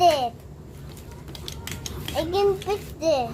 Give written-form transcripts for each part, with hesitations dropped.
it. I can fix this.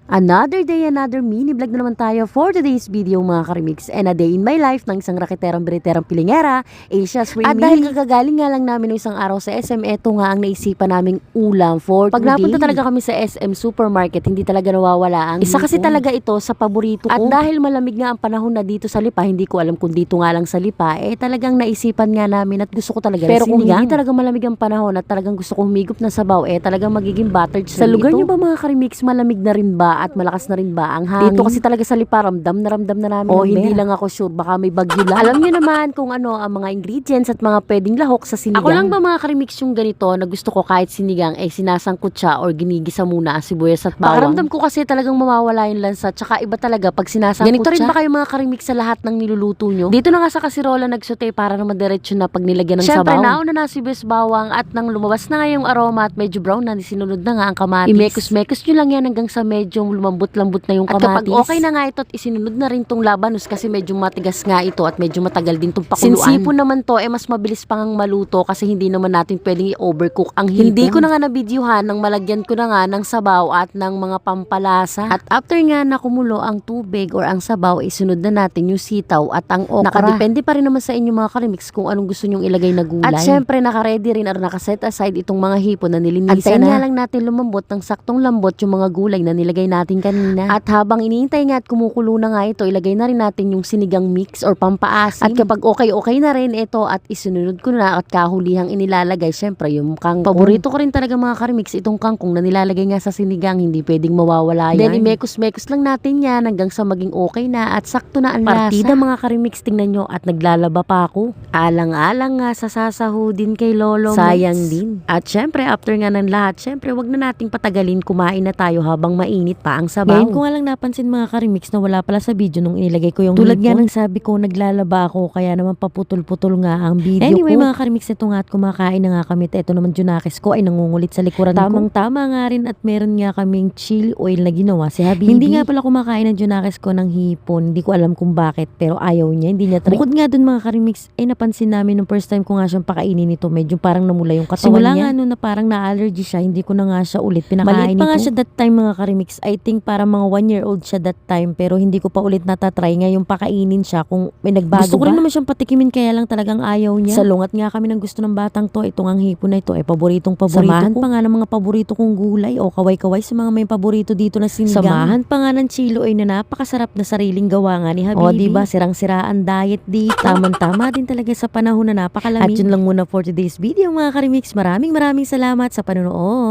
Another day, another mini vlog na naman tayo for today's video mga karimix. And a day in my life ng isang rakiterang-beriterang pilingera, Asia's Remy. At dahil kagagaling nga lang namin ng isang araw sa SM, eto nga ang naisipan naming ulam for today. Pag napunta talaga kami sa SM Supermarket, hindi talaga nawawala ang isa kasi talaga ito sa paborito ko. At dahil malamig nga ang panahon na dito sa Lipa, hindi ko alam kung dito nga lang sa Lipa, talagang naisipan nga namin at gusto ko talaga. Pero kung hindi talaga malamig ang panahon at talagang gusto ko humigop ng sabaw, talagang magiging buttered sa lugar niyo ba mga karimix, malamig na rin ba at malakas na rin ba ang hangin? Dito kasi talaga sa Lipa, ramdam na namin. O hindi lang ako sure, baka may bagyo lang. Alam niyo naman kung ano ang mga ingredients at mga pwedeng lahok sa sinigang. Ako lang ba mga karimix yung ganito na gusto ko kahit sinigang sinasangkot siya or ginigisa muna ang sibuyas at bawang. Pakiramdam ko kasi talagang mawawala yung lansa, tsaka iba talaga pag sinasangkot ganito rin siya. Ba kayo mga karimix sa lahat ng niluluto nyo? Dito na nga sa kasirola nagsote para naman diretso na pag nilagyan ng sabaw. Siyempre nauna na sibuyas bawang at nang lumabas na nga yung aroma at medyo brown na, sinunod na nga ang kamatis. Imekos-mekos nyo lang yan hanggang sa medyo lumambot-lambot na yung kamatis. At kapag okay na nga ito at isinunod na rin tong labanos kasi medyo matigas nga ito at medyo matagal din tong pakuluan. Sinsipon naman to mas mabilis pang maluto kasi hindi naman natin pwedeng i-overcook ang hipon. Hindi ko na nga na-videohan nang malagyan ko na nga ng sabaw at ng mga pampalasa. At after nga na kumulo ang tubig or ang sabaw, isunod na natin yung sitaw at ang okra. Nakadepende pa rin naman sa inyo mga karimix kung anong gusto nyong ilagay na gulay. At syempre naka-ready rin or naka-set aside itong mga hipon na nilinisan na. Antayin nga lang natin lumambot ng saktong lambot yung mga gulay na nilagay natin kanina. At habang iniintay nga at kumukulo na nga ito, ilagay na rin natin yung sinigang mix or pampaasim. At kapag okay na rin ito at isunod ko na at kahulihang inilalagay, syempre yung kangkong. Paborito ko rin talaga mga karimix itong kangkong na nilalagay nga sa sinigang, hindi pwedeng mawawala yan. Then imekos-mekos lang natin yan hanggang sa maging okay na at sakto na ang lasa. Partida mga karimix, tingnan nyo at naglalaba pa ako. Alang-alang nga sa sasahudin kay Lolo. Sayang din. At syempre after nga ng lahat, syempre wag na nating patagalin, kumain na tayo habang mainit pa ang sabaw. Ngayon ko nga lang napansin mga karimix na wala pala sa video nung inilagay ko yung tulad nga ng sabi ko, naglalaba ako kaya naman paputol-putol nga ang video anyway, ko. Mga karimix, ito nga at kumakain na nga kami. Ito naman junakis ko ay nangungulit sa likuran ko. Tamang-tama nga rin at meron nga kaming chili oil na ginawa si Habibi. Hindi nga pala kumakain ng junakis ko ng hipon. Hindi ko alam kung bakit pero ayaw niya. Hindi niya try. Bukod nga dun mga karimix, napansin namin nung first time ko nga siyang pakainin ito. Medyo parang namula yung katawan niya. Simula nga nun na parang na-allergy siya. Hindi ko na nga siya ulit pinakain. Maliit pa nga siya that time mga karimix. I think parang mga 1-year-old siya that time. Pero hindi ko pa ulit natatry ngayong pakainin siya kung may nagbago. Gusto ko rin naman siyang patikimin kaya lang talagang ayaw niya. Salungat nga kami ng gusto ng batang to. Itong ang hipon na ito ay paboritong Samahan ko pa nga ng mga paborito kong gulay o kaway-kaway sa mga may paborito dito na sinigang. Samahan pa nga ng chilo ay na napakasarap na sariling gawa nga ni Habibi. O diba, sirang-siraan diet dito. Tamang-tama din talaga sa panahon na napakalamig. At yun lang muna for today's video mga karimix. Maraming salamat sa panonood.